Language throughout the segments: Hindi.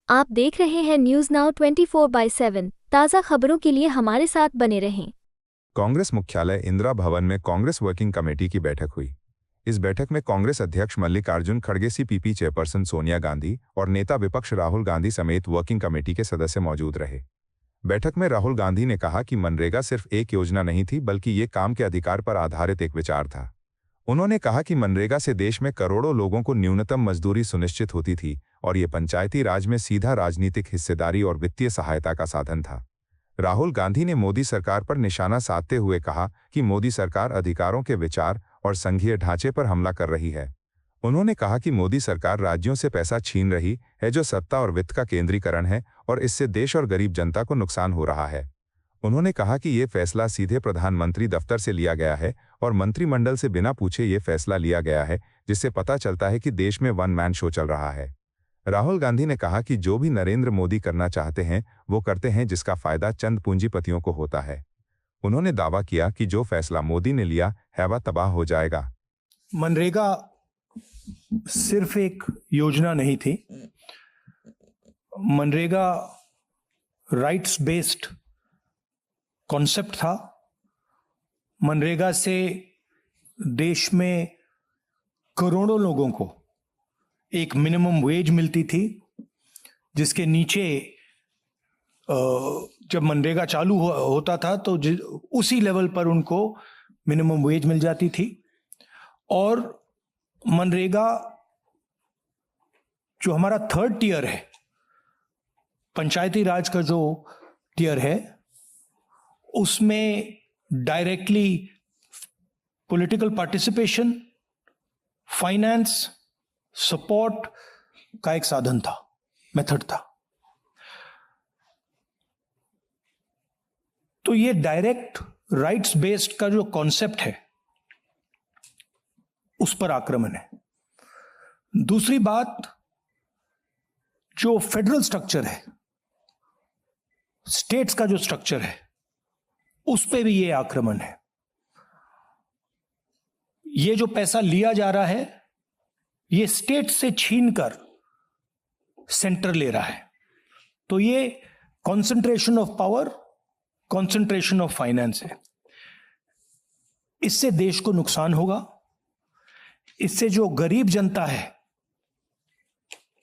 आप देख रहे हैं न्यूज नाउ 24/7। ताज़ा खबरों के लिए हमारे साथ बने रहें। कांग्रेस मुख्यालय इंदिरा भवन में कांग्रेस वर्किंग कमेटी की बैठक हुई। इस बैठक में कांग्रेस अध्यक्ष मल्लिकार्जुन खड़गे, सीपीपी चेयरपर्सन सोनिया गांधी और नेता विपक्ष राहुल गांधी समेत वर्किंग कमेटी के सदस्य मौजूद रहे। बैठक में राहुल गांधी ने कहा कि मनरेगा सिर्फ एक योजना नहीं थी, बल्कि ये काम के अधिकार पर आधारित एक विचार था। उन्होंने कहा कि मनरेगा से देश में करोड़ों लोगों को न्यूनतम मजदूरी सुनिश्चित होती थी और ये पंचायती राज में सीधा राजनीतिक हिस्सेदारी और वित्तीय सहायता का साधन था। राहुल गांधी ने मोदी सरकार पर निशाना साधते हुए कहा कि मोदी सरकार अधिकारों के विचार और संघीय ढांचे पर हमला कर रही है। उन्होंने कहा कि मोदी सरकार राज्यों से पैसा छीन रही है, जो सत्ता और वित्त का केंद्रीकरण है, और इससे देश और गरीब जनता को नुकसान हो रहा है। उन्होंने कहा कि ये फैसला सीधे प्रधानमंत्री दफ्तर से लिया गया है और मंत्रिमंडल से बिना पूछे ये फैसला लिया गया है, जिससे पता चलता है कि देश में वन मैन शो चल रहा है। राहुल गांधी ने कहा कि जो भी नरेंद्र मोदी करना चाहते हैं वो करते हैं, जिसका फायदा चंद पूंजीपतियों को होता है। उन्होंने दावा किया कि जो फैसला मोदी ने लिया है वह तबाह हो जाएगा। मनरेगा सिर्फ एक योजना नहीं थी। मनरेगा राइट्स बेस्ड कॉन्सेप्ट था। मनरेगा से देश में करोड़ों लोगों को एक मिनिमम वेज मिलती थी, जिसके नीचे जब मनरेगा चालू होता था तो उसी लेवल पर उनको मिनिमम वेज मिल जाती थी। और मनरेगा जो हमारा थर्ड टियर है, पंचायती राज का जो टियर है, उसमें directly political participation, finance support का एक साधन था, मेथड था। तो ये डायरेक्ट राइट्स बेस्ड का जो कॉन्सेप्ट है उस पर आक्रमण है। दूसरी बात, जो फेडरल स्ट्रक्चर है, स्टेट्स का जो स्ट्रक्चर है, उस पे भी ये आक्रमण है। ये जो पैसा लिया जा रहा है ये स्टेट से छीनकर सेंटर ले रहा है। तो ये concentration of power, concentration of finance है। इससे देश को नुकसान होगा। इससे जो गरीब जनता है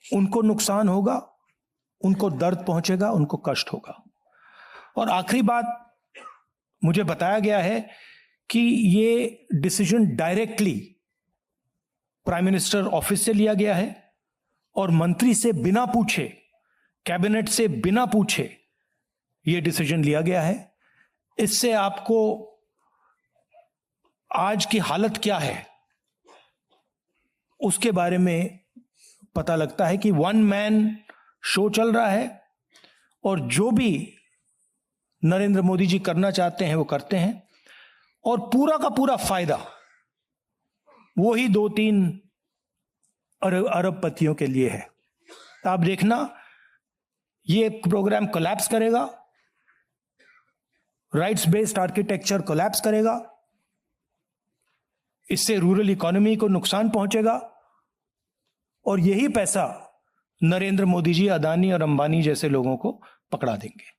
उनको नुकसान होगा, उनको दर्द पहुंचेगा, उनको कष्ट होगा। और आखिरी बात, मुझे बताया गया है कि ये decision directly prime minister office से लिया गया है और मंत्री से बिना पूछे, कैबिनेट से बिना पूछे ये डिसीजन लिया गया है। इससे आपको आज की हालत क्या है उसके बारे में पता लगता है कि वन मैन शो चल रहा है और जो भी नरेंद्र मोदी जी करना चाहते हैं वो करते हैं, और पूरा का पूरा फायदा वो ही 2-3 अरबपतियों के लिए है। आप देखना, ये प्रोग्राम कोलैप्स करेगा, राइट्स बेस्ड आर्किटेक्चर कोलैप्स करेगा। इससे रूरल इकोनॉमी को नुकसान पहुंचेगा और यही पैसा नरेंद्र मोदी जी अदानी और अंबानी जैसे लोगों को पकड़ा देंगे।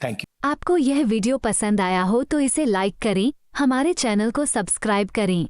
Thank you. आपको यह वीडियो पसंद आया हो तो इसे लाइक करें, हमारे चैनल को सब्सक्राइब करें।